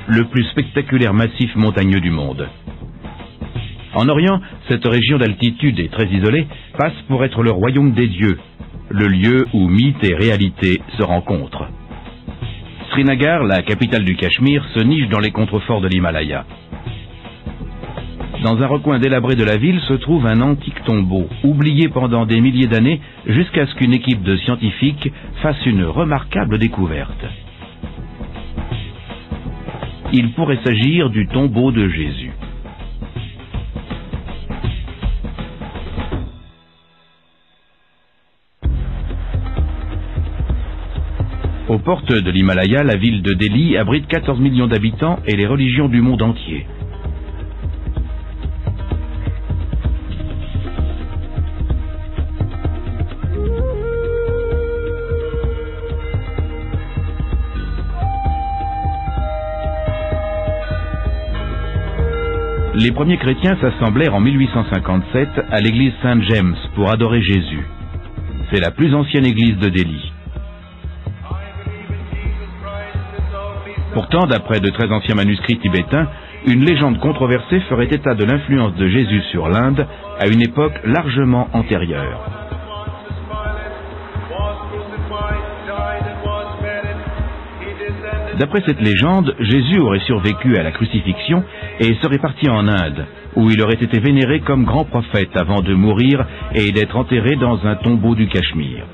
le plus spectaculaire massif montagneux du monde. En Orient, cette région d'altitude et très isolée passe pour être le royaume des dieux, le lieu où mythe et réalité se rencontrent. Srinagar, la capitale du Cachemire, se niche dans les contreforts de l'Himalaya. Dans un recoin délabré de la ville se trouve un antique tombeau, oublié pendant des milliers d'années, jusqu'à ce qu'une équipe de scientifiques fasse une remarquable découverte. Il pourrait s'agir du tombeau de Jésus. Aux portes de l'Himalaya, la ville de Delhi abrite 14 millions d'habitants et les religions du monde entier. Les premiers chrétiens s'assemblèrent en 1857 à l'église Saint-James pour adorer Jésus. C'est la plus ancienne église de Delhi. Pourtant, d'après de très anciens manuscrits tibétains, une légende controversée ferait état de l'influence de Jésus sur l'Inde à une époque largement antérieure. D'après cette légende, Jésus aurait survécu à la crucifixion et serait parti en Inde, où il aurait été vénéré comme grand prophète avant de mourir et d'être enterré dans un tombeau du Cachemire.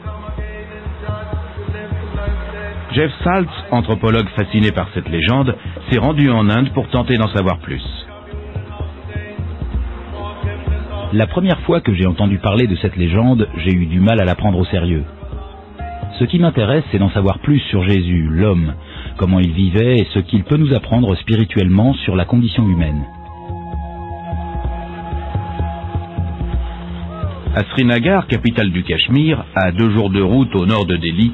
Jeff Saltz, anthropologue fasciné par cette légende, s'est rendu en Inde pour tenter d'en savoir plus. La première fois que j'ai entendu parler de cette légende, j'ai eu du mal à la prendre au sérieux. Ce qui m'intéresse, c'est d'en savoir plus sur Jésus, l'homme, comment il vivait et ce qu'il peut nous apprendre spirituellement sur la condition humaine. À Srinagar, capitale du Cachemire, à 2 jours de route au nord de Delhi,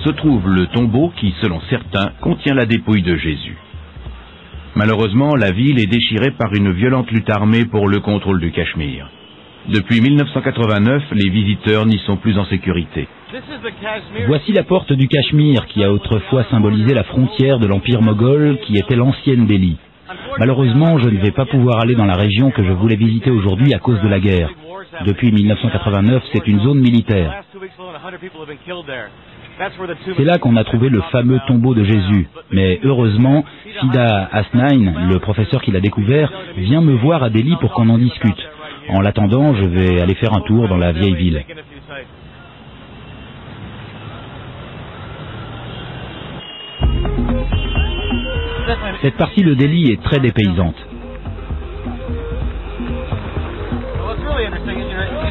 se trouve le tombeau qui, selon certains, contient la dépouille de Jésus. Malheureusement, la ville est déchirée par une violente lutte armée pour le contrôle du Cachemire. Depuis 1989, les visiteurs n'y sont plus en sécurité. Voici la porte du Cachemire qui a autrefois symbolisé la frontière de l'Empire moghol qui était l'ancienne Delhi. Malheureusement, je ne vais pas pouvoir aller dans la région que je voulais visiter aujourd'hui à cause de la guerre. Depuis 1989, c'est une zone militaire. C'est là qu'on a trouvé le fameux tombeau de Jésus. Mais heureusement, Fida Hasnain, le professeur qui l'a découvert, vient me voir à Delhi pour qu'on en discute. En l'attendant, je vais aller faire un tour dans la vieille ville. Cette partie de Delhi est très dépaysante.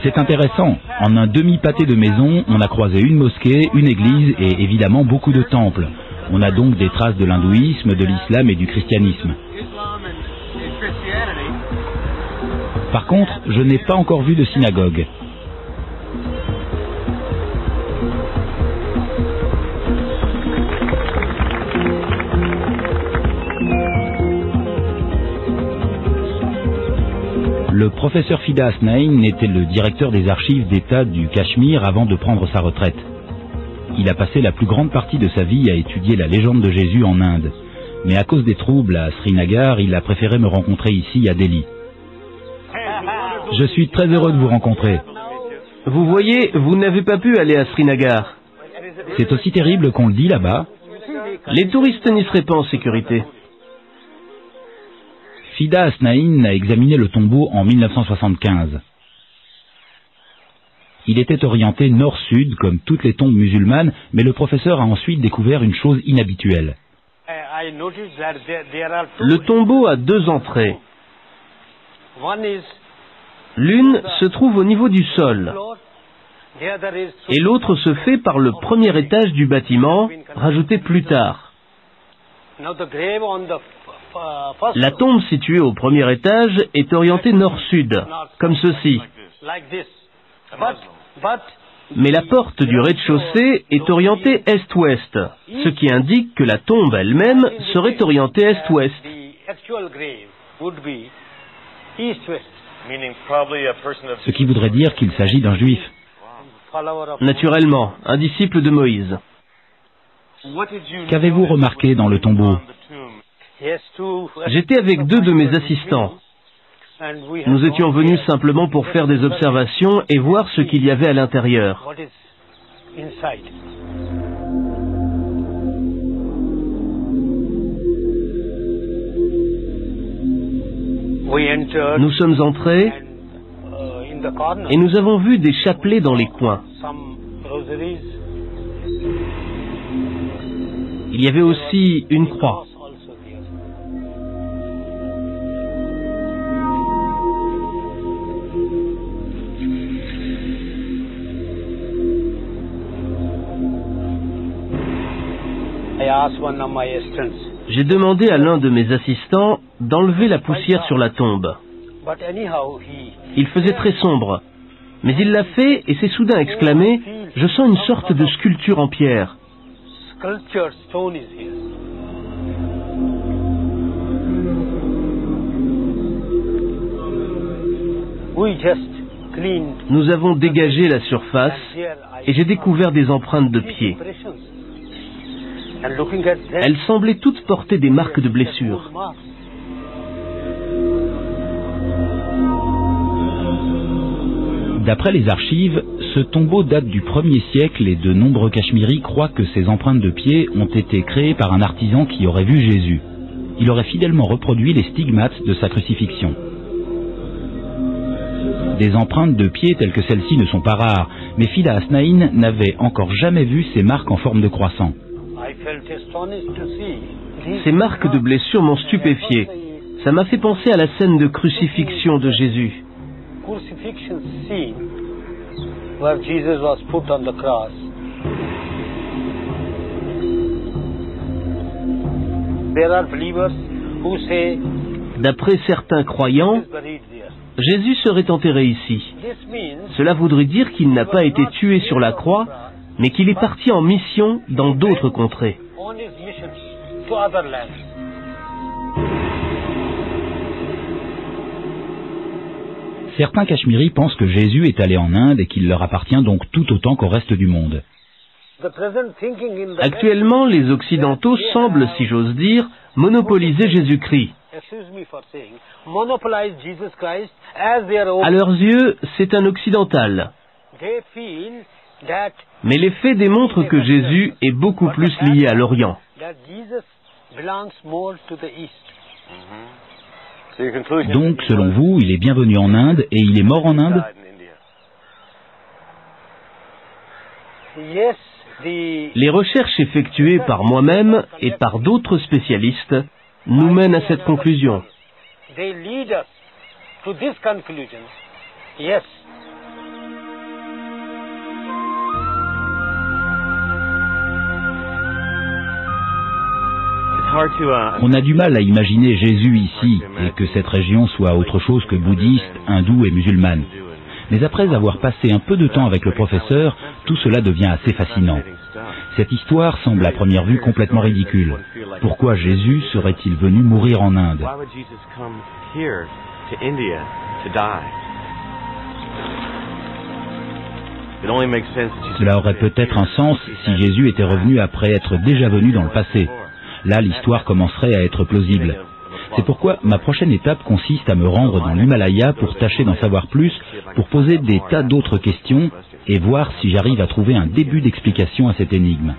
C'est intéressant. En un demi-pâté de maisons, on a croisé une mosquée, une église et évidemment beaucoup de temples. On a donc des traces de l'hindouisme, de l'islam et du christianisme. Par contre, je n'ai pas encore vu de synagogue. Le professeur Fida Hasnain était le directeur des archives d'État du Cachemire avant de prendre sa retraite. Il a passé la plus grande partie de sa vie à étudier la légende de Jésus en Inde. Mais à cause des troubles à Srinagar, il a préféré me rencontrer ici à Delhi. Je suis très heureux de vous rencontrer. Vous voyez, vous n'avez pas pu aller à Srinagar. C'est aussi terrible qu'on le dit là-bas. Les touristes n'y seraient pas en sécurité. Fida Hasnain a examiné le tombeau en 1975. Il était orienté nord-sud, comme toutes les tombes musulmanes, mais le professeur a ensuite découvert une chose inhabituelle. Le tombeau a 2 entrées. L'une se trouve au niveau du sol, et l'autre se fait par le premier étage du bâtiment, rajouté plus tard. La tombe située au premier étage est orientée nord-sud, comme ceci. Mais la porte du rez-de-chaussée est orientée est-ouest, ce qui indique que la tombe elle-même serait orientée est-ouest. Ce qui voudrait dire qu'il s'agit d'un juif. Naturellement, un disciple de Moïse. Qu'avez-vous remarqué dans le tombeau? J'étais avec 2 de mes assistants. Nous étions venus simplement pour faire des observations et voir ce qu'il y avait à l'intérieur. Nous sommes entrés et nous avons vu des chapelets dans les coins. Il y avait aussi une croix. J'ai demandé à l'un de mes assistants d'enlever la poussière sur la tombe. Il faisait très sombre, mais il l'a fait et s'est soudain exclamé « Je sens une sorte de sculpture en pierre ». Nous avons dégagé la surface et j'ai découvert des empreintes de pieds. Elles semblaient toutes porter des marques de blessures. D'après les archives, ce tombeau date du 1er siècle et de nombreux Cachemiris croient que ces empreintes de pieds ont été créées par un artisan qui aurait vu Jésus. Il aurait fidèlement reproduit les stigmates de sa crucifixion. Des empreintes de pieds telles que celles-ci ne sont pas rares, mais Fida Hasnain n'avait encore jamais vu ces marques en forme de croissant. Ces marques de blessures m'ont stupéfié. Ça m'a fait penser à la scène de crucifixion de Jésus. D'après certains croyants, Jésus serait enterré ici. Cela voudrait dire qu'il n'a pas été tué sur la croix, mais qu'il est parti en mission dans d'autres contrées. Certains Cachemiris pensent que Jésus est allé en Inde et qu'il leur appartient donc tout autant qu'au reste du monde. Actuellement, les Occidentaux semblent, si j'ose dire, monopoliser Jésus-Christ. À leurs yeux, c'est un occidental. Mais les faits démontrent que Jésus est beaucoup plus lié à l'Orient. Donc, selon vous, il est bienvenu en Inde et il est mort en Inde? Les recherches effectuées par moi-même et par d'autres spécialistes nous mènent à cette conclusion. On a du mal à imaginer Jésus ici et que cette région soit autre chose que bouddhiste, hindoue et musulmane. Mais après avoir passé un peu de temps avec le professeur, tout cela devient assez fascinant. Cette histoire semble à première vue complètement ridicule. Pourquoi Jésus serait-il venu mourir en Inde? Cela aurait peut-être un sens si Jésus était revenu après être déjà venu dans le passé. Là, l'histoire commencerait à être plausible. C'est pourquoi ma prochaine étape consiste à me rendre dans l'Himalaya pour tâcher d'en savoir plus, pour poser des tas d'autres questions et voir si j'arrive à trouver un début d'explication à cette énigme.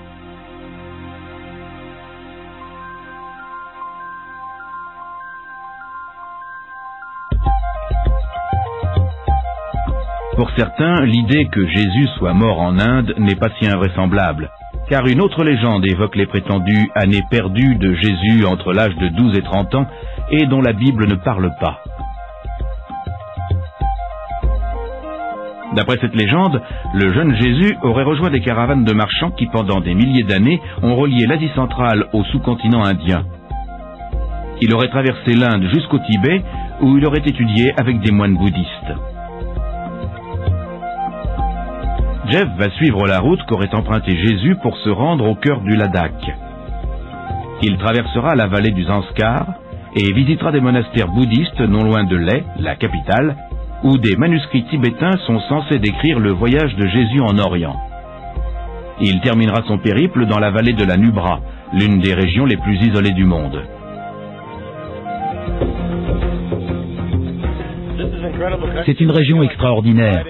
Pour certains, l'idée que Jésus soit mort en Inde n'est pas si invraisemblable, car une autre légende évoque les prétendues années perdues de Jésus entre l'âge de 12 et 30 ans et dont la Bible ne parle pas. D'après cette légende, le jeune Jésus aurait rejoint des caravanes de marchands qui, pendant des milliers d'années, ont relié l'Asie centrale au sous-continent indien. Il aurait traversé l'Inde jusqu'au Tibet, où il aurait étudié avec des moines bouddhistes. Jeff va suivre la route qu'aurait empruntée Jésus pour se rendre au cœur du Ladakh. Il traversera la vallée du Zanskar et visitera des monastères bouddhistes non loin de Leh, la capitale, où des manuscrits tibétains sont censés décrire le voyage de Jésus en Orient. Il terminera son périple dans la vallée de la Nubra, l'une des régions les plus isolées du monde. C'est une région extraordinaire.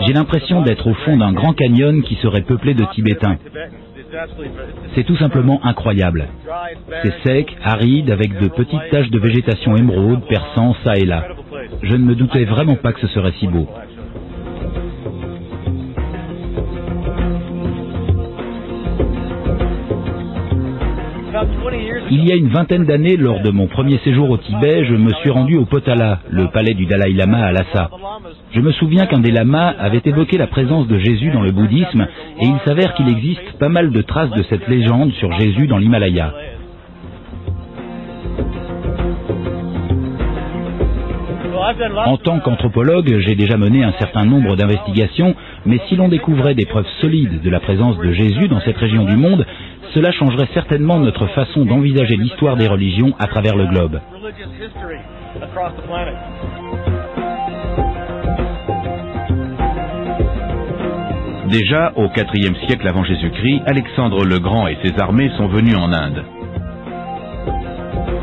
J'ai l'impression d'être au fond d'un grand canyon qui serait peuplé de Tibétains. C'est tout simplement incroyable. C'est sec, aride, avec de petites taches de végétation émeraude perçant ça et là. Je ne me doutais vraiment pas que ce serait si beau. Il y a une vingtaine d'années, lors de mon premier séjour au Tibet, je me suis rendu au Potala, le palais du Dalai Lama à Lhasa. Je me souviens qu'un des lamas avait évoqué la présence de Jésus dans le bouddhisme, et il s'avère qu'il existe pas mal de traces de cette légende sur Jésus dans l'Himalaya. En tant qu'anthropologue, j'ai déjà mené un certain nombre d'investigations, mais si l'on découvrait des preuves solides de la présence de Jésus dans cette région du monde, cela changerait certainement notre façon d'envisager l'histoire des religions à travers le globe. Déjà, au IVe siècle avant Jésus-Christ, Alexandre le Grand et ses armées sont venus en Inde.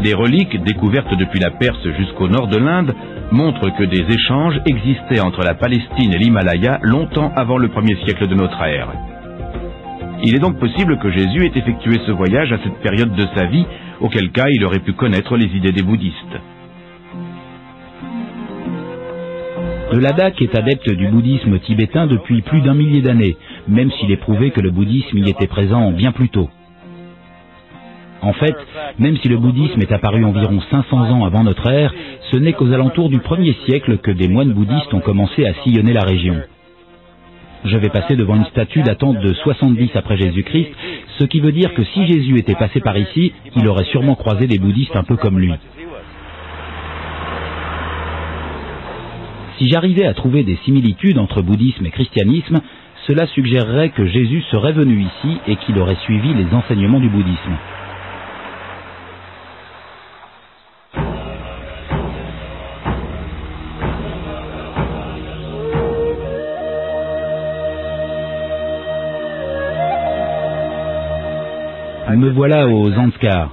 Des reliques découvertes depuis la Perse jusqu'au nord de l'Inde montrent que des échanges existaient entre la Palestine et l'Himalaya longtemps avant le 1er siècle de notre ère. Il est donc possible que Jésus ait effectué ce voyage à cette période de sa vie, auquel cas il aurait pu connaître les idées des bouddhistes. Le Ladakh est adepte du bouddhisme tibétain depuis plus d'1 millier d'années, même s'il est prouvé que le bouddhisme y était présent bien plus tôt. En fait, même si le bouddhisme est apparu environ 500 ans avant notre ère, ce n'est qu'aux alentours du 1er siècle que des moines bouddhistes ont commencé à sillonner la région. Je vais passer devant une statue datant de 70 après Jésus-Christ, ce qui veut dire que si Jésus était passé par ici, il aurait sûrement croisé des bouddhistes un peu comme lui. Si j'arrivais à trouver des similitudes entre bouddhisme et christianisme, cela suggérerait que Jésus serait venu ici et qu'il aurait suivi les enseignements du bouddhisme. Me voilà au Zanskar.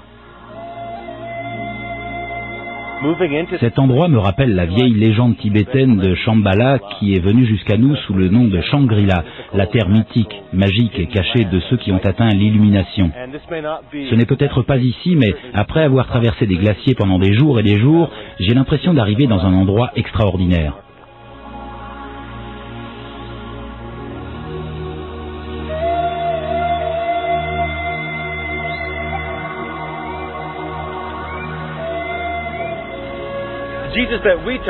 Cet endroit me rappelle la vieille légende tibétaine de Shambhala qui est venue jusqu'à nous sous le nom de Shangri-La, la terre mythique, magique et cachée de ceux qui ont atteint l'illumination. Ce n'est peut-être pas ici, mais après avoir traversé des glaciers pendant des jours et des jours, j'ai l'impression d'arriver dans un endroit extraordinaire.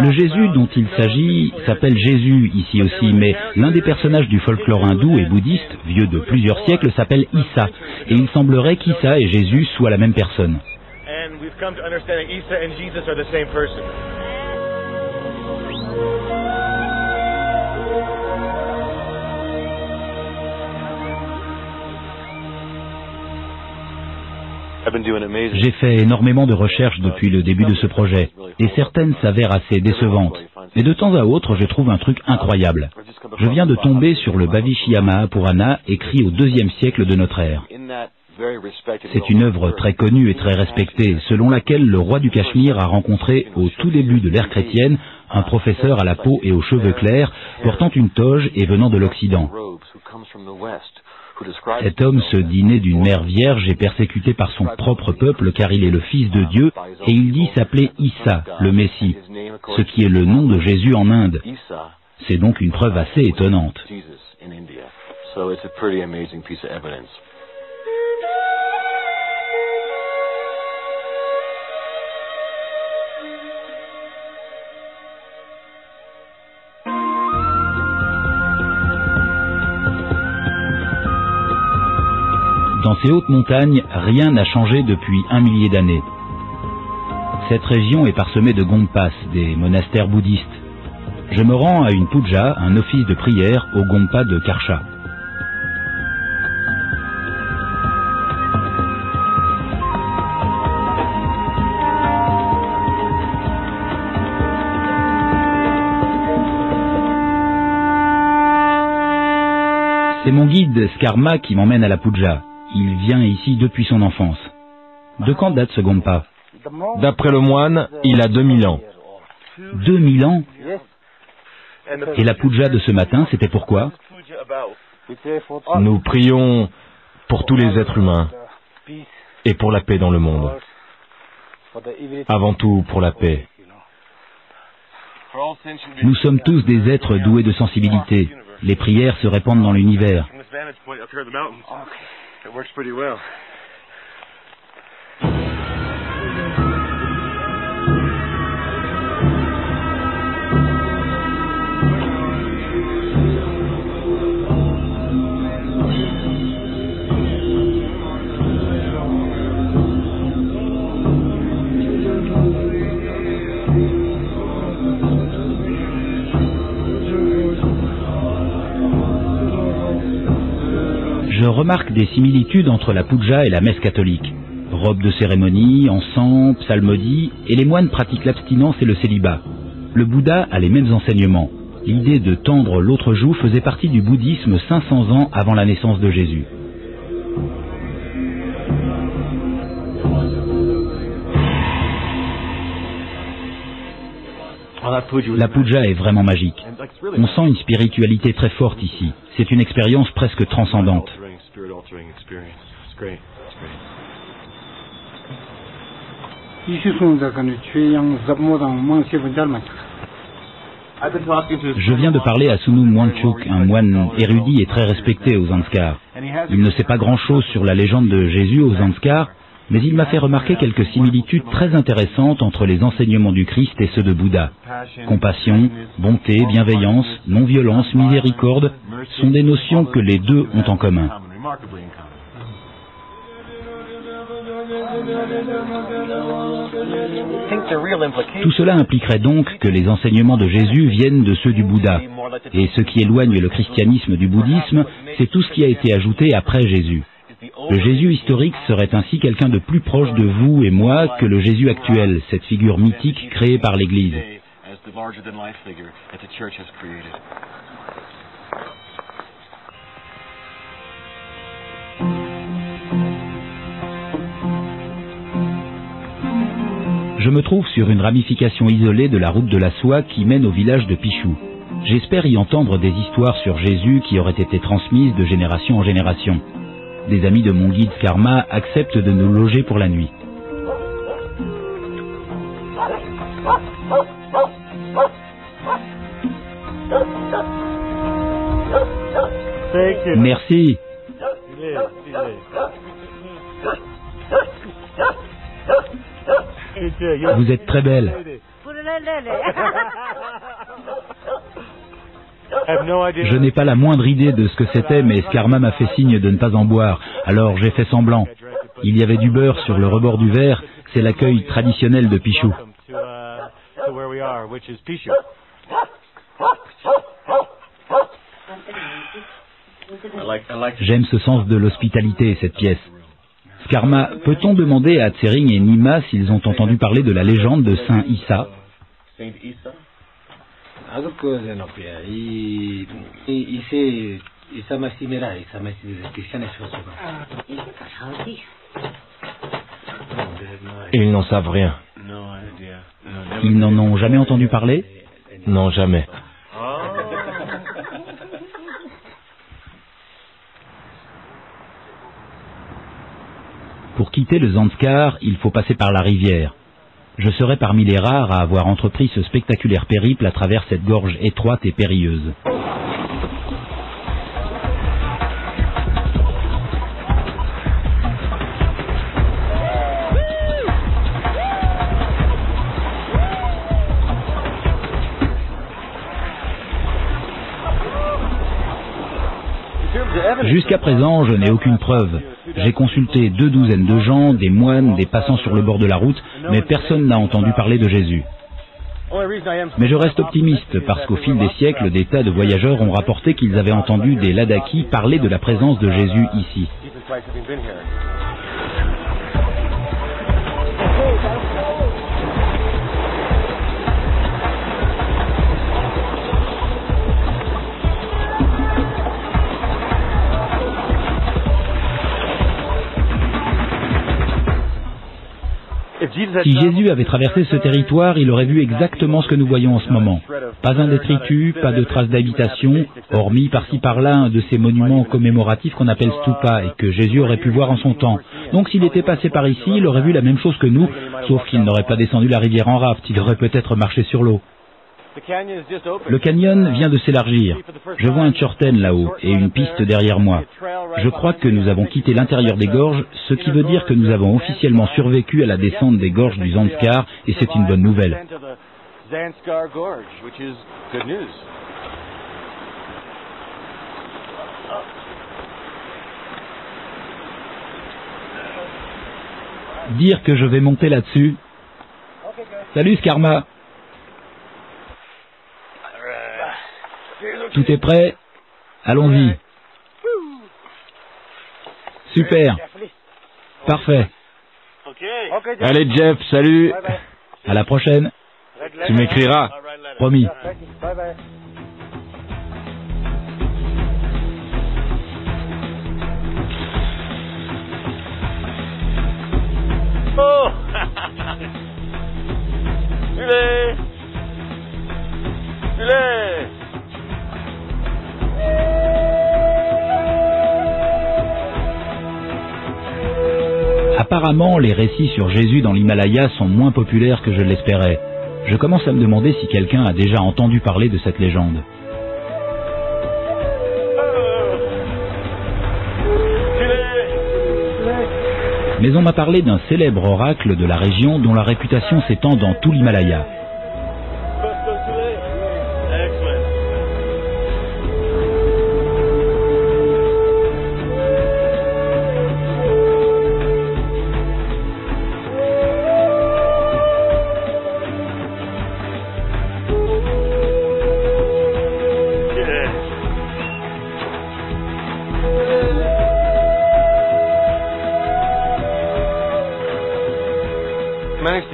Le Jésus dont il s'agit s'appelle Jésus ici aussi, mais l'un des personnages du folklore hindou et bouddhiste, vieux de plusieurs siècles, s'appelle Issa, et il semblerait qu'Issa et Jésus soient la même personne. J'ai fait énormément de recherches depuis le début de ce projet, et certaines s'avèrent assez décevantes. Mais de temps à autre, je trouve un truc incroyable. Je viens de tomber sur le Bhavishiyama Purana, écrit au IIe siècle de notre ère. C'est une œuvre très connue et très respectée, selon laquelle le roi du Cachemire a rencontré, au tout début de l'ère chrétienne, un professeur à la peau et aux cheveux clairs, portant une toge et venant de l'Occident. Cet homme se dit né d'une mère vierge et persécuté par son propre peuple car il est le fils de Dieu, et il dit s'appeler Issa, le Messie, ce qui est le nom de Jésus en Inde. C'est donc une preuve assez étonnante. Dans ces hautes montagnes, rien n'a changé depuis 1 millier d'années. Cette région est parsemée de gompas, des monastères bouddhistes. Je me rends à une puja, un office de prière, au gompa de Karcha. C'est mon guide Skarma qui m'emmène à la puja. Il vient ici depuis son enfance. De quand date ce gompa? D'après le moine, il a 2000 ans. 2000 ans? Et la puja de ce matin, c'était pourquoi? Nous prions pour tous les êtres humains et pour la paix dans le monde. Avant tout pour la paix. Nous sommes tous des êtres doués de sensibilité. Les prières se répandent dans l'univers. Je remarque des similitudes entre la puja et la messe catholique. Robe de cérémonie, encens, psalmodie, et les moines pratiquent l'abstinence et le célibat. Le Bouddha a les mêmes enseignements. L'idée de tendre l'autre joue faisait partie du bouddhisme 500 ans avant la naissance de Jésus. La puja est vraiment magique. On sent une spiritualité très forte ici. C'est une expérience presque transcendante. Je viens de parler à Sunum Wanchuk, un moine érudit et très respecté aux Zanskar. Il ne sait pas grand-chose sur la légende de Jésus aux Zanskar, mais il m'a fait remarquer quelques similitudes très intéressantes entre les enseignements du Christ et ceux de Bouddha. Compassion, bonté, bienveillance, non-violence, miséricorde sont des notions que les deux ont en commun. Tout cela impliquerait donc que les enseignements de Jésus viennent de ceux du Bouddha. Et ce qui éloigne le christianisme du bouddhisme, c'est tout ce qui a été ajouté après Jésus. Le Jésus historique serait ainsi quelqu'un de plus proche de vous et moi que le Jésus actuel, cette figure mythique créée par l'Église. Je me trouve sur une ramification isolée de la route de la soie qui mène au village de Pichou. J'espère y entendre des histoires sur Jésus qui auraient été transmises de génération en génération. Des amis de mon guide Karma acceptent de nous loger pour la nuit. Merci. Vous êtes très belle. Je n'ai pas la moindre idée de ce que c'était, mais Karma m'a fait signe de ne pas en boire, alors j'ai fait semblant. Il y avait du beurre sur le rebord du verre, c'est l'accueil traditionnel de Pichou. J'aime ce sens de l'hospitalité, cette pièce. Karma, peut-on demander à Tsering et Nima s'ils ont entendu parler de la légende de Saint Issa? Ils n'en savent rien. Ils n'en ont jamais entendu parler? Non, jamais. Pour quitter le Zanskar, il faut passer par la rivière. Je serai parmi les rares à avoir entrepris ce spectaculaire périple à travers cette gorge étroite et périlleuse. Jusqu'à présent, je n'ai aucune preuve. J'ai consulté 2 douzaines de gens, des moines, des passants sur le bord de la route, mais personne n'a entendu parler de Jésus. Mais je reste optimiste parce qu'au fil des siècles, des tas de voyageurs ont rapporté qu'ils avaient entendu des Ladakis parler de la présence de Jésus ici. Si Jésus avait traversé ce territoire, il aurait vu exactement ce que nous voyons en ce moment. Pas un détritus, pas de traces d'habitation, hormis par-ci par-là un de ces monuments commémoratifs qu'on appelle stupa et que Jésus aurait pu voir en son temps. Donc s'il était passé par ici, il aurait vu la même chose que nous, sauf qu'il n'aurait pas descendu la rivière en raft, il aurait peut-être marché sur l'eau. Le canyon vient de s'élargir. Je vois un chorten là-haut et une piste derrière moi. Je crois que nous avons quitté l'intérieur des gorges, ce qui veut dire que nous avons officiellement survécu à la descente des gorges du Zanskar et c'est une bonne nouvelle. Dire que je vais monter là-dessus. Salut Skarma. Tout est prêt? Allons-y. Super. Parfait. Allez Jeff, salut. À la prochaine. Tu m'écriras. Promis. Oh. Apparemment, les récits sur Jésus dans l'Himalaya sont moins populaires que je l'espérais. Je commence à me demander si quelqu'un a déjà entendu parler de cette légende. Mais on m'a parlé d'un célèbre oracle de la région dont la réputation s'étend dans tout l'Himalaya.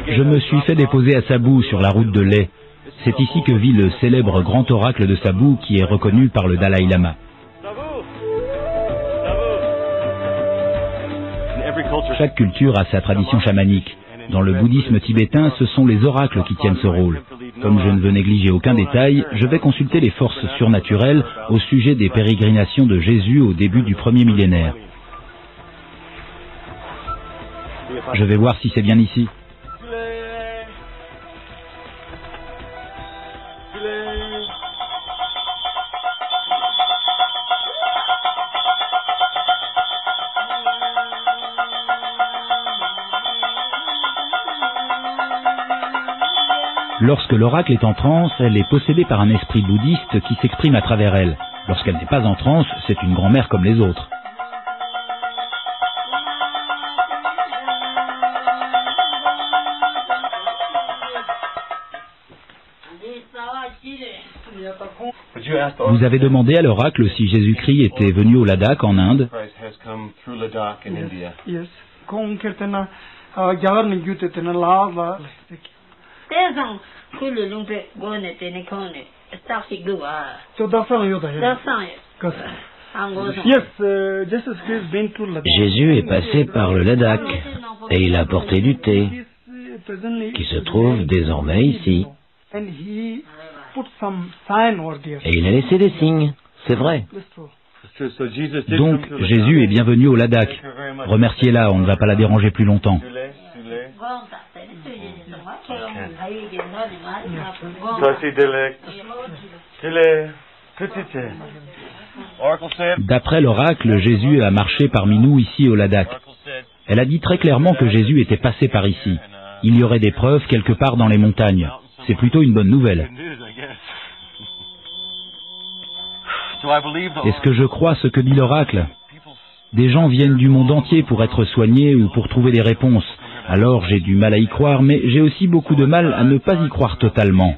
Je me suis fait déposer à Sabu sur la route de Leh. C'est ici que vit le célèbre grand oracle de Sabu qui est reconnu par le Dalai Lama. Chaque culture a sa tradition chamanique. Dans le bouddhisme tibétain, ce sont les oracles qui tiennent ce rôle. Comme je ne veux négliger aucun détail, je vais consulter les forces surnaturelles au sujet des pérégrinations de Jésus au début du premier millénaire. Je vais voir si c'est bien ici. Lorsque l'oracle est en transe, elle est possédée par un esprit bouddhiste qui s'exprime à travers elle. Lorsqu'elle n'est pas en transe, c'est une grand-mère comme les autres. Vous avez demandé à l'oracle si Jésus-Christ était venu au Ladakh en Inde. Jésus est passé par le Ladakh et il a apporté du thé qui se trouve désormais ici. Et il a laissé des signes, c'est vrai. Donc Jésus est bienvenu au Ladakh. Remerciez-la, on ne va pas la déranger plus longtemps. D'après l'oracle, Jésus a marché parmi nous ici au Ladakh. Elle a dit très clairement que Jésus était passé par ici. Il y aurait des preuves quelque part dans les montagnes. C'est plutôt une bonne nouvelle. Est-ce que je crois ce que dit l'oracle? Des gens viennent du monde entier pour être soignés ou pour trouver des réponses. Alors j'ai du mal à y croire, mais j'ai aussi beaucoup de mal à ne pas y croire totalement.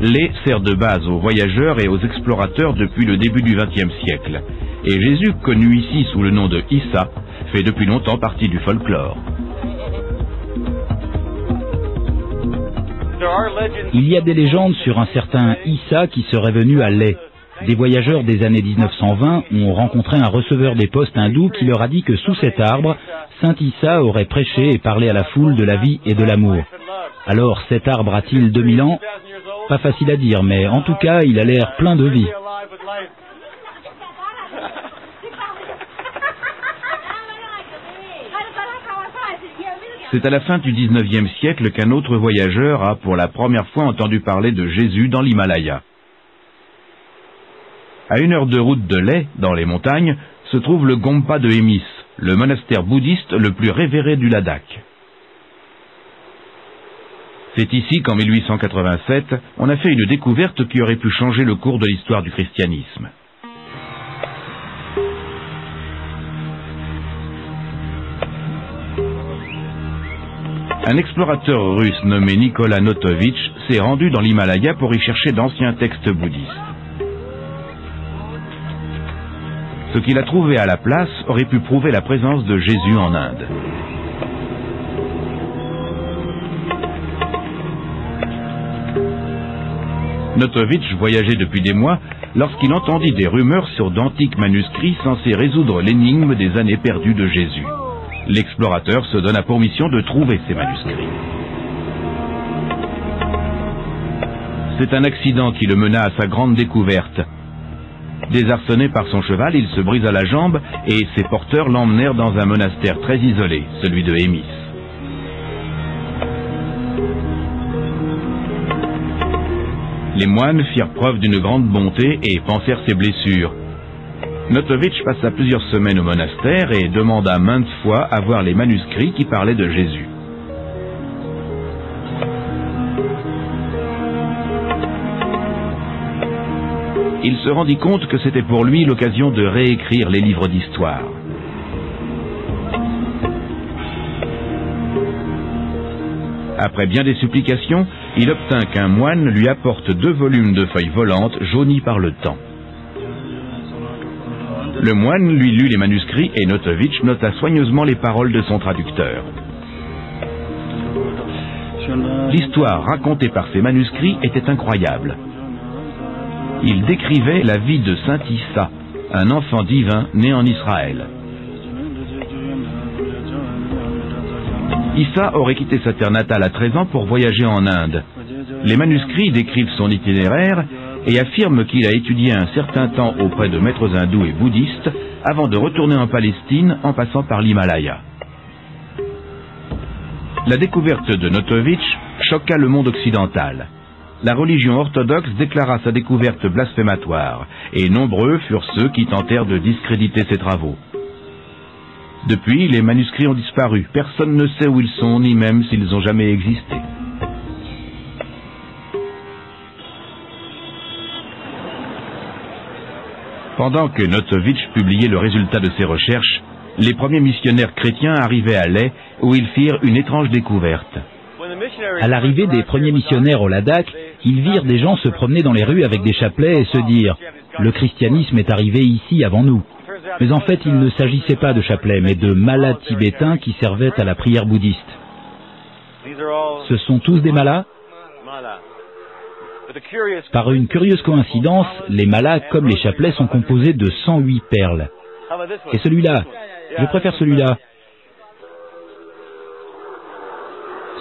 Leh sert de base aux voyageurs et aux explorateurs depuis le début du XXe siècle. et Jésus, connu ici sous le nom de Issa, fait depuis longtemps partie du folklore. Il y a des légendes sur un certain Issa qui serait venu à Leh. Des voyageurs des années 1920 ont rencontré un receveur des postes hindou qui leur a dit que sous cet arbre, Saint Issa aurait prêché et parlé à la foule de la vie et de l'amour. Alors cet arbre a-t-il 2000 ans? Pas facile à dire, mais en tout cas, il a l'air plein de vie. C'est à la fin du XIXe siècle qu'un autre voyageur a pour la première fois entendu parler de Jésus dans l'Himalaya. À 1 heure de route de Leh, dans les montagnes, se trouve le Gompa de Hemis, le monastère bouddhiste le plus révéré du Ladakh. C'est ici qu'en 1887, on a fait une découverte qui aurait pu changer le cours de l'histoire du christianisme. Un explorateur russe nommé Nikola Notovitch s'est rendu dans l'Himalaya pour y chercher d'anciens textes bouddhistes. Ce qu'il a trouvé à la place aurait pu prouver la présence de Jésus en Inde. Notovitch voyageait depuis des mois lorsqu'il entendit des rumeurs sur d'antiques manuscrits censés résoudre l'énigme des années perdues de Jésus. L'explorateur se donna pour mission de trouver ces manuscrits. C'est un accident qui le mena à sa grande découverte. Désarçonné par son cheval, il se brisa la jambe et ses porteurs l'emmenèrent dans un monastère très isolé, celui de Hemis. Les moines firent preuve d'une grande bonté et pansèrent ses blessures. Notovitch passa plusieurs semaines au monastère et demanda maintes fois à voir les manuscrits qui parlaient de Jésus. Il se rendit compte que c'était pour lui l'occasion de réécrire les livres d'histoire. Après bien des supplications, il obtint qu'un moine lui apporte 2 volumes de feuilles volantes jaunies par le temps. Le moine lui lut les manuscrits et Notovitch nota soigneusement les paroles de son traducteur. L'histoire racontée par ces manuscrits était incroyable. Il décrivait la vie de Saint Issa, un enfant divin né en Israël. Issa aurait quitté sa terre natale à 13 ans pour voyager en Inde. Les manuscrits décrivent son itinéraire et affirment qu'il a étudié un certain temps auprès de maîtres hindous et bouddhistes avant de retourner en Palestine en passant par l'Himalaya. La découverte de Notovitch choqua le monde occidental. La religion orthodoxe déclara sa découverte blasphématoire, et nombreux furent ceux qui tentèrent de discréditer ses travaux. Depuis, les manuscrits ont disparu. Personne ne sait où ils sont, ni même s'ils ont jamais existé. Pendant que Notovitch publiait le résultat de ses recherches, les premiers missionnaires chrétiens arrivaient à Leh, où ils firent une étrange découverte. À l'arrivée des premiers missionnaires au Ladakh, ils virent des gens se promener dans les rues avec des chapelets et se dire « Le christianisme est arrivé ici avant nous ». Mais en fait, il ne s'agissait pas de chapelets, mais de malas tibétains qui servaient à la prière bouddhiste. Ce sont tous des malas ? Par une curieuse coïncidence, les malas, comme les chapelets, sont composés de 108 perles. Et celui-là, je préfère celui-là.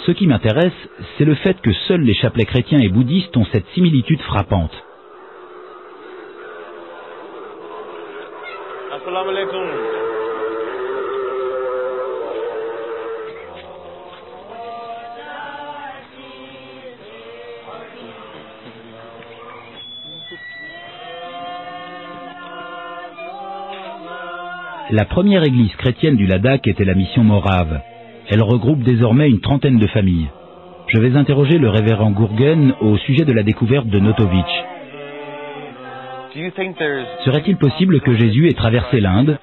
Ce qui m'intéresse, c'est le fait que seuls les chapelets chrétiens et bouddhistes ont cette similitude frappante. La première église chrétienne du Ladakh était la mission Morave. Elle regroupe désormais une trentaine de familles. Je vais interroger le révérend Gourgen au sujet de la découverte de Notovitch. Serait-il possible que Jésus ait traversé l'Inde ?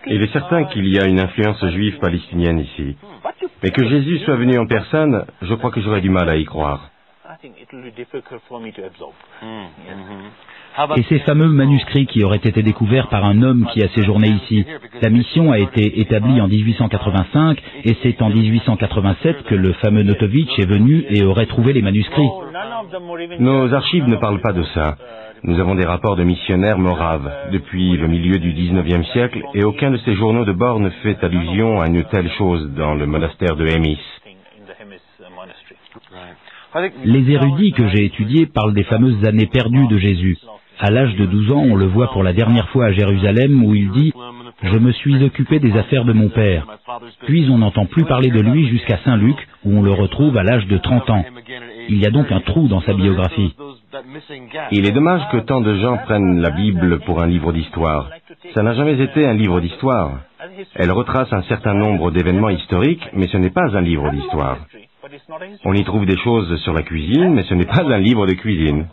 Il est certain qu'il y a une influence juive palestinienne ici. Mais que Jésus soit venu en personne, je crois que j'aurais du mal à y croire. Et ces fameux manuscrits qui auraient été découverts par un homme qui a séjourné ici. La mission a été établie en 1885 et c'est en 1887 que le fameux Notovitch est venu et aurait trouvé les manuscrits. Nos archives ne parlent pas de ça. Nous avons des rapports de missionnaires moraves depuis le milieu du 19e siècle et aucun de ces journaux de bord ne fait allusion à une telle chose dans le monastère de Hemis. Les érudits que j'ai étudiés parlent des fameuses années perdues de Jésus. À l'âge de 12 ans, on le voit pour la dernière fois à Jérusalem où il dit « Je me suis occupé des affaires de mon père ». Puis on n'entend plus parler de lui jusqu'à Saint-Luc où on le retrouve à l'âge de 30 ans. Il y a donc un trou dans sa biographie. Il est dommage que tant de gens prennent la Bible pour un livre d'histoire. Ça n'a jamais été un livre d'histoire. Elle retrace un certain nombre d'événements historiques, mais ce n'est pas un livre d'histoire. On y trouve des choses sur la cuisine, mais ce n'est pas un livre de cuisine.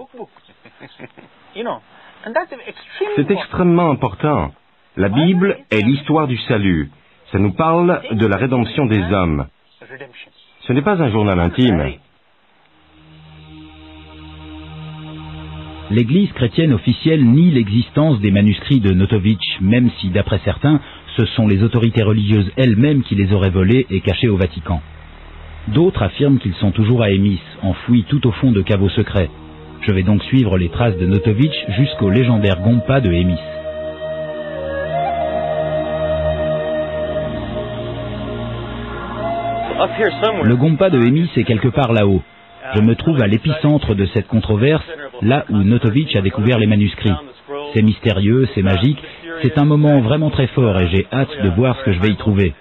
C'est extrêmement important. La Bible est l'histoire du salut. Ça nous parle de la rédemption des hommes. Ce n'est pas un journal intime. L'Église chrétienne officielle nie l'existence des manuscrits de Notovitch, même si, d'après certains, ce sont les autorités religieuses elles-mêmes qui les auraient volés et cachés au Vatican. D'autres affirment qu'ils sont toujours à Hemis, enfouis tout au fond de caveaux secrets. Je vais donc suivre les traces de Notovitch jusqu'au légendaire Gompa de Hemis. Le Gompa de Hemis est quelque part là-haut. Je me trouve à l'épicentre de cette controverse, là où Notovitch a découvert les manuscrits. C'est mystérieux, c'est magique, c'est un moment vraiment très fort et j'ai hâte de voir ce que je vais y trouver.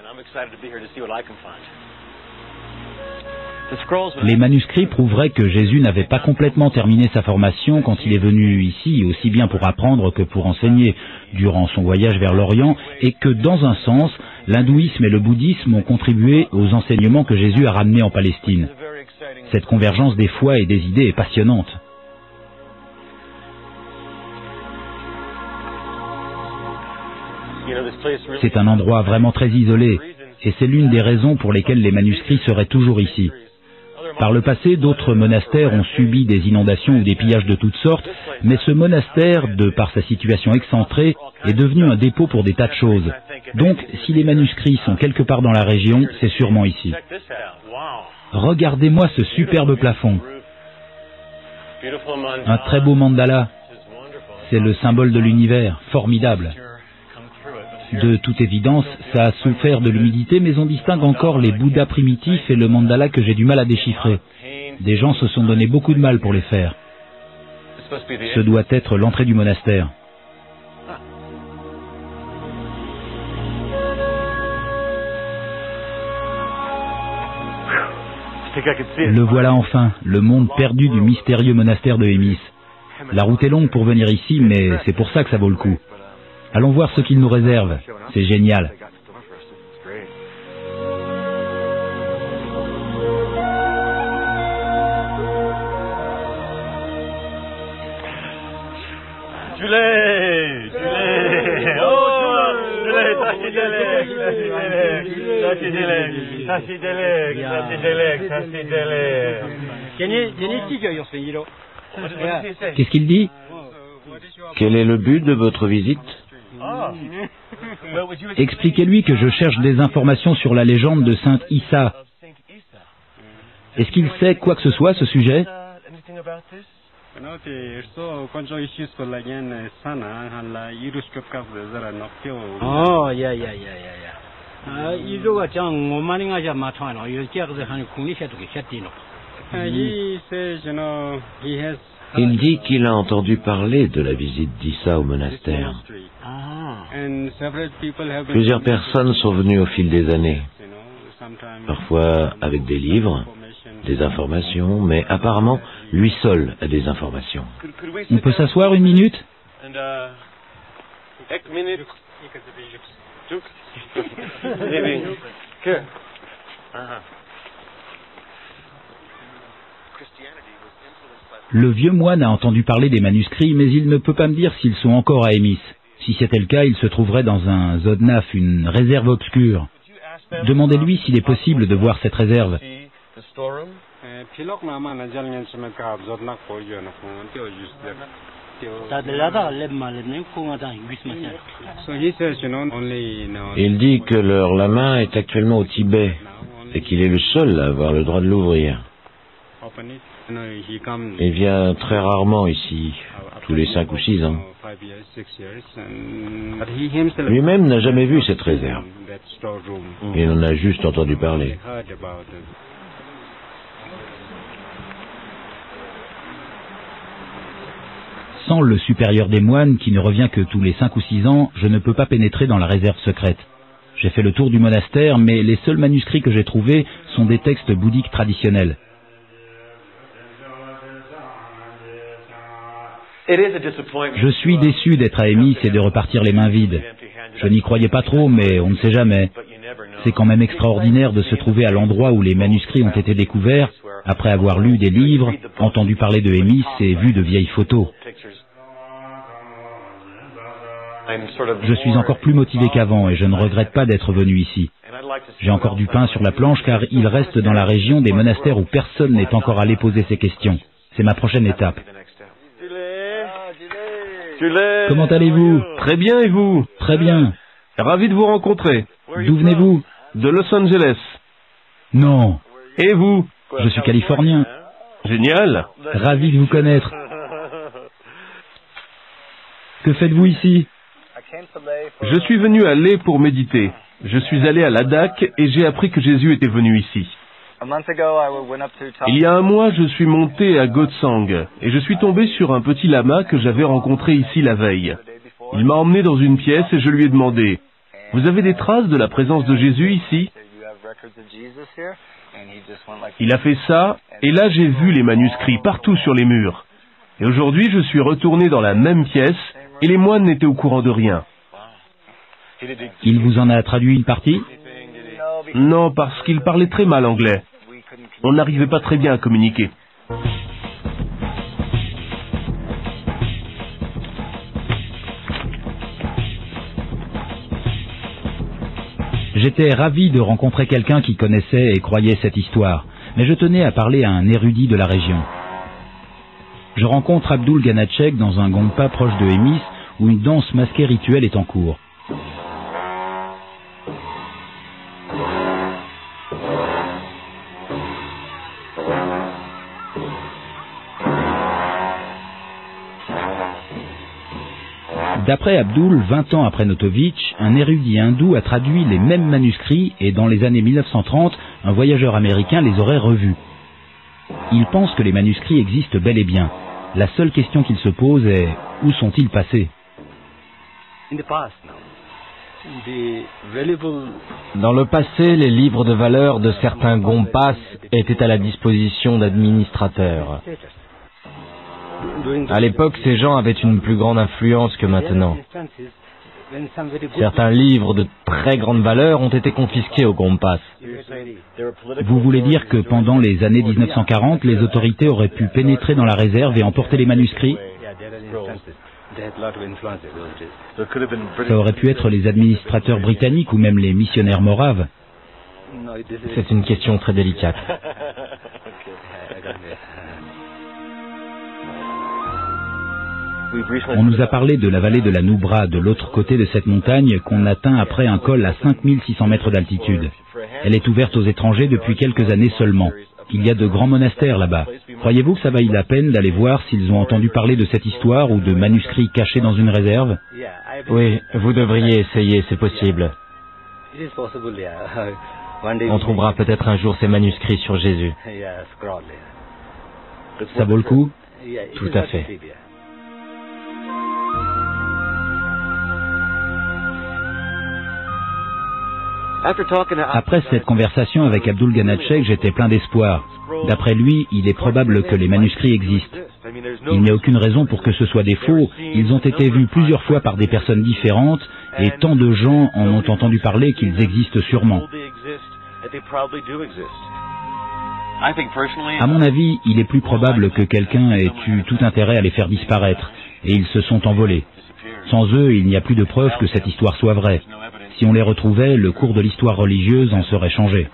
Les manuscrits prouveraient que Jésus n'avait pas complètement terminé sa formation quand il est venu ici, aussi bien pour apprendre que pour enseigner, durant son voyage vers l'Orient, et que, dans un sens, l'hindouisme et le bouddhisme ont contribué aux enseignements que Jésus a ramenés en Palestine. Cette convergence des foi et des idées est passionnante. C'est un endroit vraiment très isolé, et c'est l'une des raisons pour lesquelles les manuscrits seraient toujours ici. Par le passé, d'autres monastères ont subi des inondations ou des pillages de toutes sortes, mais ce monastère, de par sa situation excentrée, est devenu un dépôt pour des tas de choses. Donc, si les manuscrits sont quelque part dans la région, c'est sûrement ici. Regardez-moi ce superbe plafond. Un très beau mandala. C'est le symbole de l'univers, formidable. De toute évidence, ça a souffert de l'humidité, mais on distingue encore les Bouddhas primitifs et le mandala que j'ai du mal à déchiffrer. Des gens se sont donné beaucoup de mal pour les faire. Ce doit être l'entrée du monastère. Le voilà enfin, le monde perdu du mystérieux monastère de Hemis. La route est longue pour venir ici, mais c'est pour ça que ça vaut le coup. Allons voir ce qu'il nous réserve. C'est génial. Qu'est-ce qu'il dit? Quel est le but de votre visite? Expliquez-lui que je cherche des informations sur la légende de Saint Issa. Est-ce qu'il sait quoi que ce soit à ce sujet? Il dit qu'il a entendu parler de la visite d'Issa au monastère. Plusieurs personnes sont venues au fil des années, parfois avec des livres, des informations, mais apparemment, lui seul a des informations. On peut s'asseoir une minute? Le vieux moine a entendu parler des manuscrits, mais il ne peut pas me dire s'ils sont encore à Hemis. Si c'était le cas, ils se trouveraient dans un Zodnaf, une réserve obscure. Demandez-lui s'il est possible de voir cette réserve. Il dit que leur lama est actuellement au Tibet et qu'il est le seul à avoir le droit de l'ouvrir. Il vient très rarement ici, tous les 5 ou 6 ans. Lui-même n'a jamais vu cette réserve. Il en a juste entendu parler. Sans le supérieur des moines, qui ne revient que tous les 5 ou 6 ans, je ne peux pas pénétrer dans la réserve secrète. J'ai fait le tour du monastère, mais les seuls manuscrits que j'ai trouvés sont des textes bouddhiques traditionnels. Je suis déçu d'être à Emis et de repartir les mains vides. Je n'y croyais pas trop, mais on ne sait jamais. C'est quand même extraordinaire de se trouver à l'endroit où les manuscrits ont été découverts, après avoir lu des livres, entendu parler de Emis et vu de vieilles photos. Je suis encore plus motivé qu'avant et je ne regrette pas d'être venu ici. J'ai encore du pain sur la planche car il reste dans la région des monastères où personne n'est encore allé poser ces questions. C'est ma prochaine étape. Comment allez-vous? Très bien, et vous? Très bien. Ravi de vous rencontrer. D'où venez-vous? De Los Angeles. Non. Et vous? Je suis californien. Génial. Ravi de vous connaître. Que faites-vous ici? Je suis venu à Leh pour méditer. Je suis allé à Ladakh et j'ai appris que Jésus était venu ici. Il y a un mois, je suis monté à Gotsang et je suis tombé sur un petit lama que j'avais rencontré ici la veille. Il m'a emmené dans une pièce et je lui ai demandé « Vous avez des traces de la présence de Jésus ici ?» Il a fait ça et là j'ai vu les manuscrits partout sur les murs. Et aujourd'hui, je suis retourné dans la même pièce et les moines n'étaient au courant de rien. Il vous en a traduit une partie? Non, parce qu'il parlait très mal anglais. On n'arrivait pas très bien à communiquer. J'étais ravi de rencontrer quelqu'un qui connaissait et croyait cette histoire, mais je tenais à parler à un érudit de la région. Je rencontre Abdul Ganachek dans un gongpa proche de Emis où une danse masquée rituelle est en cours. D'après Abdul, 20 ans après Notovitch, un érudit hindou a traduit les mêmes manuscrits et dans les années 1930, un voyageur américain les aurait revus. Il pense que les manuscrits existent bel et bien. La seule question qu'il se pose est « Où sont-ils passés ?» Dans le passé, les livres de valeur de certains gompas étaient à la disposition d'administrateurs. À l'époque, ces gens avaient une plus grande influence que maintenant. Certains livres de très grande valeur ont été confisqués aux gompas. Vous voulez dire que pendant les années 1940, les autorités auraient pu pénétrer dans la réserve et emporter les manuscrits? Ça aurait pu être les administrateurs britanniques ou même les missionnaires moraves. C'est une question très délicate. On nous a parlé de la vallée de la Nubra, de l'autre côté de cette montagne, qu'on atteint après un col à 5600 mètres d'altitude. Elle est ouverte aux étrangers depuis quelques années seulement. Il y a de grands monastères là-bas. Croyez-vous que ça vaille la peine d'aller voir s'ils ont entendu parler de cette histoire ou de manuscrits cachés dans une réserve? Oui, vous devriez essayer, c'est possible. On trouvera peut-être un jour ces manuscrits sur Jésus. Ça vaut le coup? Tout à fait. Après cette conversation avec Abdul Ganachek, j'étais plein d'espoir. D'après lui, il est probable que les manuscrits existent. Il n'y a aucune raison pour que ce soit des faux. Ils ont été vus plusieurs fois par des personnes différentes et tant de gens en ont entendu parler qu'ils existent sûrement. À mon avis, il est plus probable que quelqu'un ait eu tout intérêt à les faire disparaître et ils se sont envolés. Sans eux, il n'y a plus de preuves que cette histoire soit vraie. Si on les retrouvait, le cours de l'histoire religieuse en serait changé.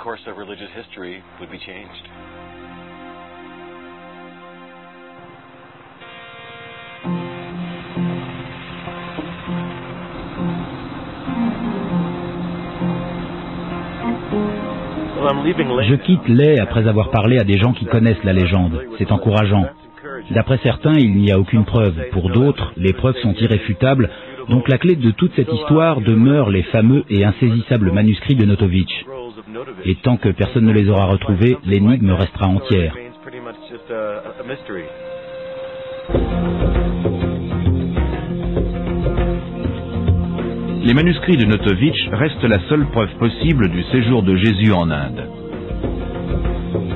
Je quitte Leh après avoir parlé à des gens qui connaissent la légende. C'est encourageant. D'après certains, il n'y a aucune preuve. Pour d'autres, les preuves sont irréfutables. Donc la clé de toute cette histoire demeure les fameux et insaisissables manuscrits de Notovitch. Et tant que personne ne les aura retrouvés, l'énigme restera entière. Les manuscrits de Notovitch restent la seule preuve possible du séjour de Jésus en Inde.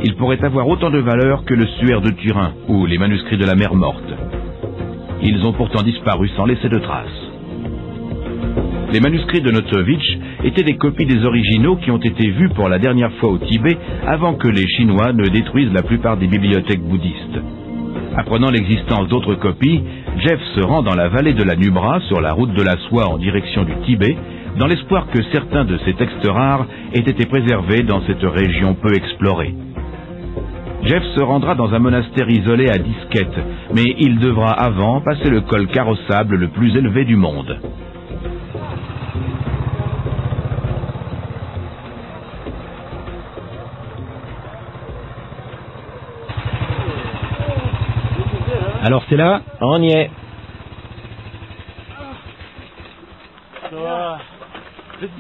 Ils pourraient avoir autant de valeur que le Suaire de Turin ou les manuscrits de la Mer Morte. Ils ont pourtant disparu sans laisser de traces. Les manuscrits de Notovitch étaient des copies des originaux qui ont été vus pour la dernière fois au Tibet avant que les Chinois ne détruisent la plupart des bibliothèques bouddhistes. Apprenant l'existence d'autres copies, Jeff se rend dans la vallée de la Nubra sur la route de la soie en direction du Tibet, dans l'espoir que certains de ces textes rares aient été préservés dans cette région peu explorée. Jeff se rendra dans un monastère isolé à Disquette, mais il devra avant passer le col carrossable le plus élevé du monde. Alors c'est là? On y est.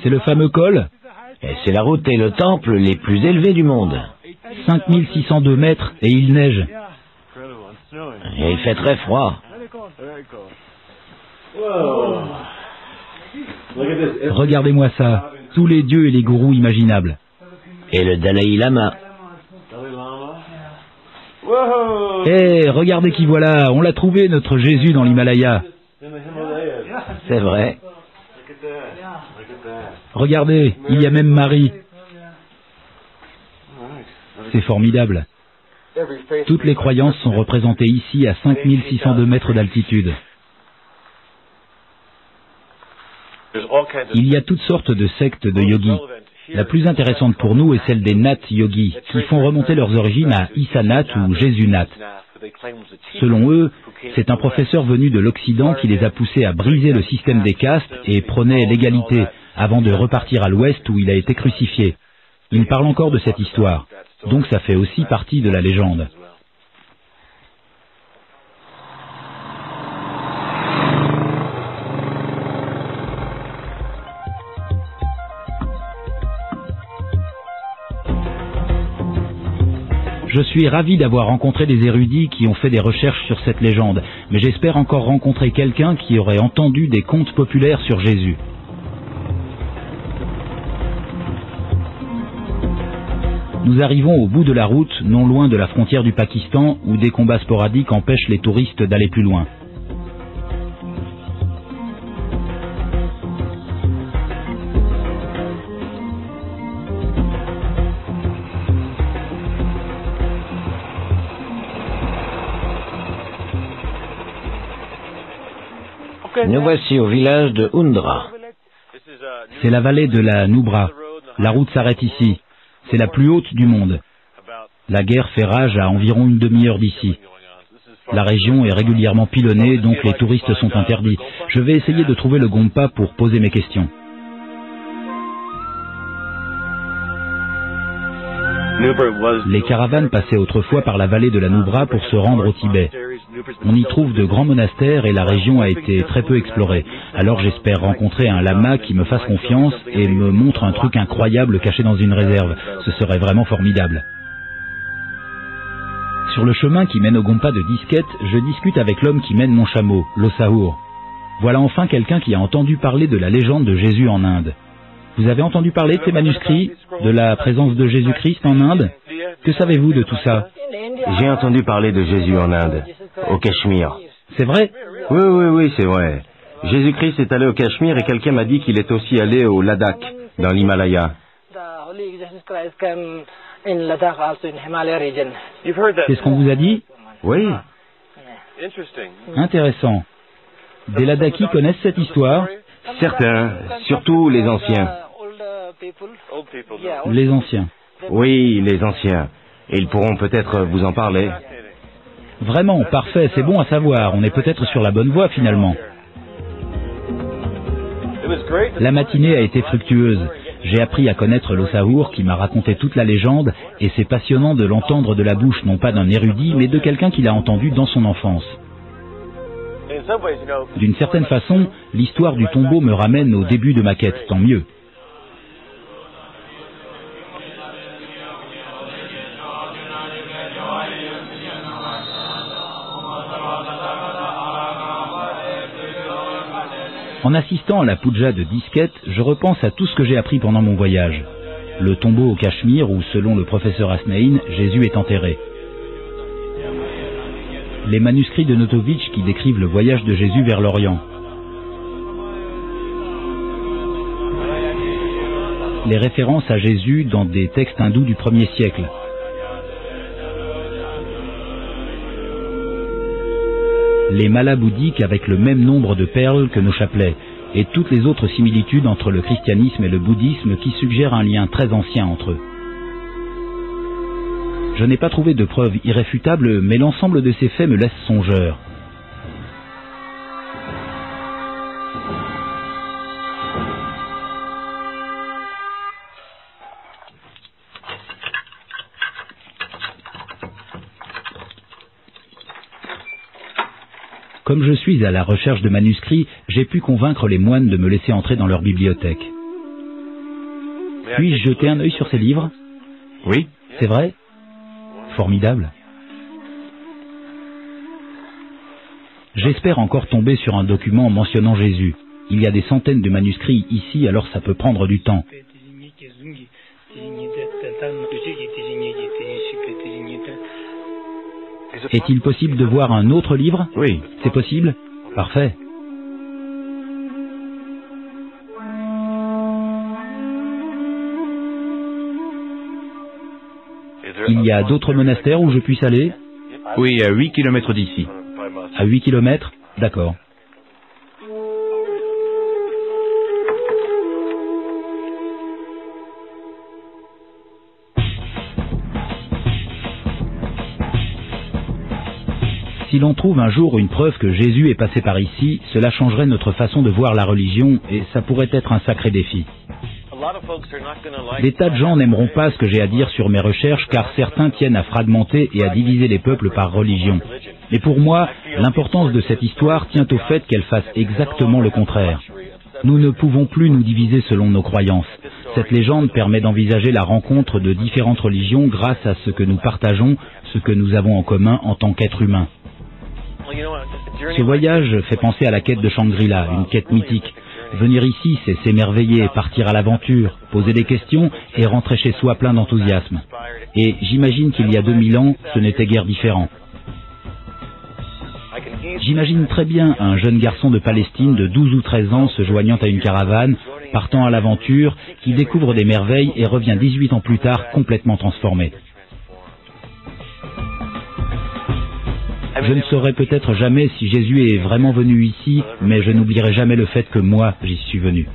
C'est le fameux col? Et c'est la route et le temple les plus élevés du monde. 5602 mètres et il neige. Et il fait très froid. Regardez-moi ça, tous les dieux et les gourous imaginables. Et le Dalai Lama. Hé, regardez qui voilà, on l'a trouvé notre Jésus dans l'Himalaya. C'est vrai. Regardez, il y a même Marie. C'est formidable. Toutes les croyances sont représentées ici à 5602 mètres d'altitude. Il y a toutes sortes de sectes de yogis. La plus intéressante pour nous est celle des Nath Yogis, qui font remonter leurs origines à Issa Nath ou Jésus Nath. Selon eux, c'est un professeur venu de l'Occident qui les a poussés à briser le système des castes et prônait l'égalité, avant de repartir à l'Ouest où il a été crucifié. Il parle encore de cette histoire, donc ça fait aussi partie de la légende. Je suis ravi d'avoir rencontré des érudits qui ont fait des recherches sur cette légende, mais j'espère encore rencontrer quelqu'un qui aurait entendu des contes populaires sur Jésus. Nous arrivons au bout de la route, non loin de la frontière du Pakistan, où des combats sporadiques empêchent les touristes d'aller plus loin. Nous voici au village de Undra. C'est la vallée de la Nubra. La route s'arrête ici. C'est la plus haute du monde. La guerre fait rage à environ une demi-heure d'ici. La région est régulièrement pilonnée, donc les touristes sont interdits. Je vais essayer de trouver le Gompa pour poser mes questions. Les caravanes passaient autrefois par la vallée de la Nubra pour se rendre au Tibet. On y trouve de grands monastères et la région a été très peu explorée. Alors j'espère rencontrer un lama qui me fasse confiance et me montre un truc incroyable caché dans une réserve. Ce serait vraiment formidable. Sur le chemin qui mène au Gompa de Disquette, je discute avec l'homme qui mène mon chameau, l'Osahour. Voilà enfin quelqu'un qui a entendu parler de la légende de Jésus en Inde. Vous avez entendu parler de ces manuscrits, de la présence de Jésus-Christ en Inde? Que savez-vous de tout ça? J'ai entendu parler de Jésus en Inde, au Cachemire. C'est vrai? Oui, c'est vrai. Jésus-Christ est allé au Cachemire et quelqu'un m'a dit qu'il est aussi allé au Ladakh, dans l'Himalaya. C'est ce qu'on vous a dit? Oui. Intéressant. Des Ladakhis connaissent cette histoire? Certains, surtout les anciens. Les anciens. Oui, les anciens. Ils pourront peut-être vous en parler. Vraiment, parfait, c'est bon à savoir. On est peut-être sur la bonne voie finalement. La matinée a été fructueuse. J'ai appris à connaître l'Osahour qui m'a raconté toute la légende et c'est passionnant de l'entendre de la bouche non pas d'un érudit mais de quelqu'un qui l'a entendu dans son enfance. D'une certaine façon, l'histoire du tombeau me ramène au début de ma quête, tant mieux. En assistant à la puja de Disquette, je repense à tout ce que j'ai appris pendant mon voyage. Le tombeau au Cachemire où, selon le professeur Hasnain, Jésus est enterré. Les manuscrits de Notovitch qui décrivent le voyage de Jésus vers l'Orient. Les références à Jésus dans des textes hindous du 1er siècle. Les malas bouddhiques avec le même nombre de perles que nos chapelets, et toutes les autres similitudes entre le christianisme et le bouddhisme qui suggèrent un lien très ancien entre eux. Je n'ai pas trouvé de preuves irréfutables, mais l'ensemble de ces faits me laisse songeur. Comme je suis à la recherche de manuscrits, j'ai pu convaincre les moines de me laisser entrer dans leur bibliothèque. Puis-je jeter un œil sur ces livres? Oui. C'est vrai? Formidable. J'espère encore tomber sur un document mentionnant Jésus. Il y a des centaines de manuscrits ici, alors ça peut prendre du temps. Est-il possible de voir un autre livre? Oui. C'est possible? Parfait. Il y a d'autres monastères où je puisse aller? Oui, à 8 km d'ici. À 8 km? D'accord. Si l'on trouve un jour une preuve que Jésus est passé par ici, cela changerait notre façon de voir la religion et ça pourrait être un sacré défi. Des tas de gens n'aimeront pas ce que j'ai à dire sur mes recherches car certains tiennent à fragmenter et à diviser les peuples par religion. Mais pour moi, l'importance de cette histoire tient au fait qu'elle fasse exactement le contraire. Nous ne pouvons plus nous diviser selon nos croyances. Cette légende permet d'envisager la rencontre de différentes religions grâce à ce que nous partageons, ce que nous avons en commun en tant qu'êtres humains. Ce voyage fait penser à la quête de Shangri-La, une quête mythique. Venir ici, c'est s'émerveiller, partir à l'aventure, poser des questions et rentrer chez soi plein d'enthousiasme. Et j'imagine qu'il y a 2000 ans, ce n'était guère différent. J'imagine très bien un jeune garçon de Palestine de 12 ou 13 ans se joignant à une caravane, partant à l'aventure, qui découvre des merveilles et revient 18 ans plus tard complètement transformé. Je ne saurai peut-être jamais si Jésus est vraiment venu ici, mais je n'oublierai jamais le fait que moi, j'y suis venu.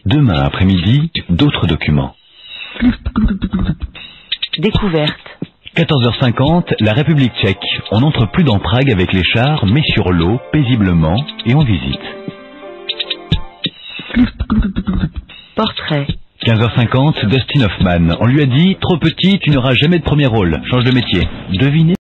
Demain après-midi, d'autres documents. Découverte. 14h50, la République tchèque. On n'entre plus dans Prague avec les chars, mais sur l'eau, paisiblement, et on visite. Portrait. 15h50, Dustin Hoffman. On lui a dit, trop petit, tu n'auras jamais de premier rôle. Change de métier. Devinez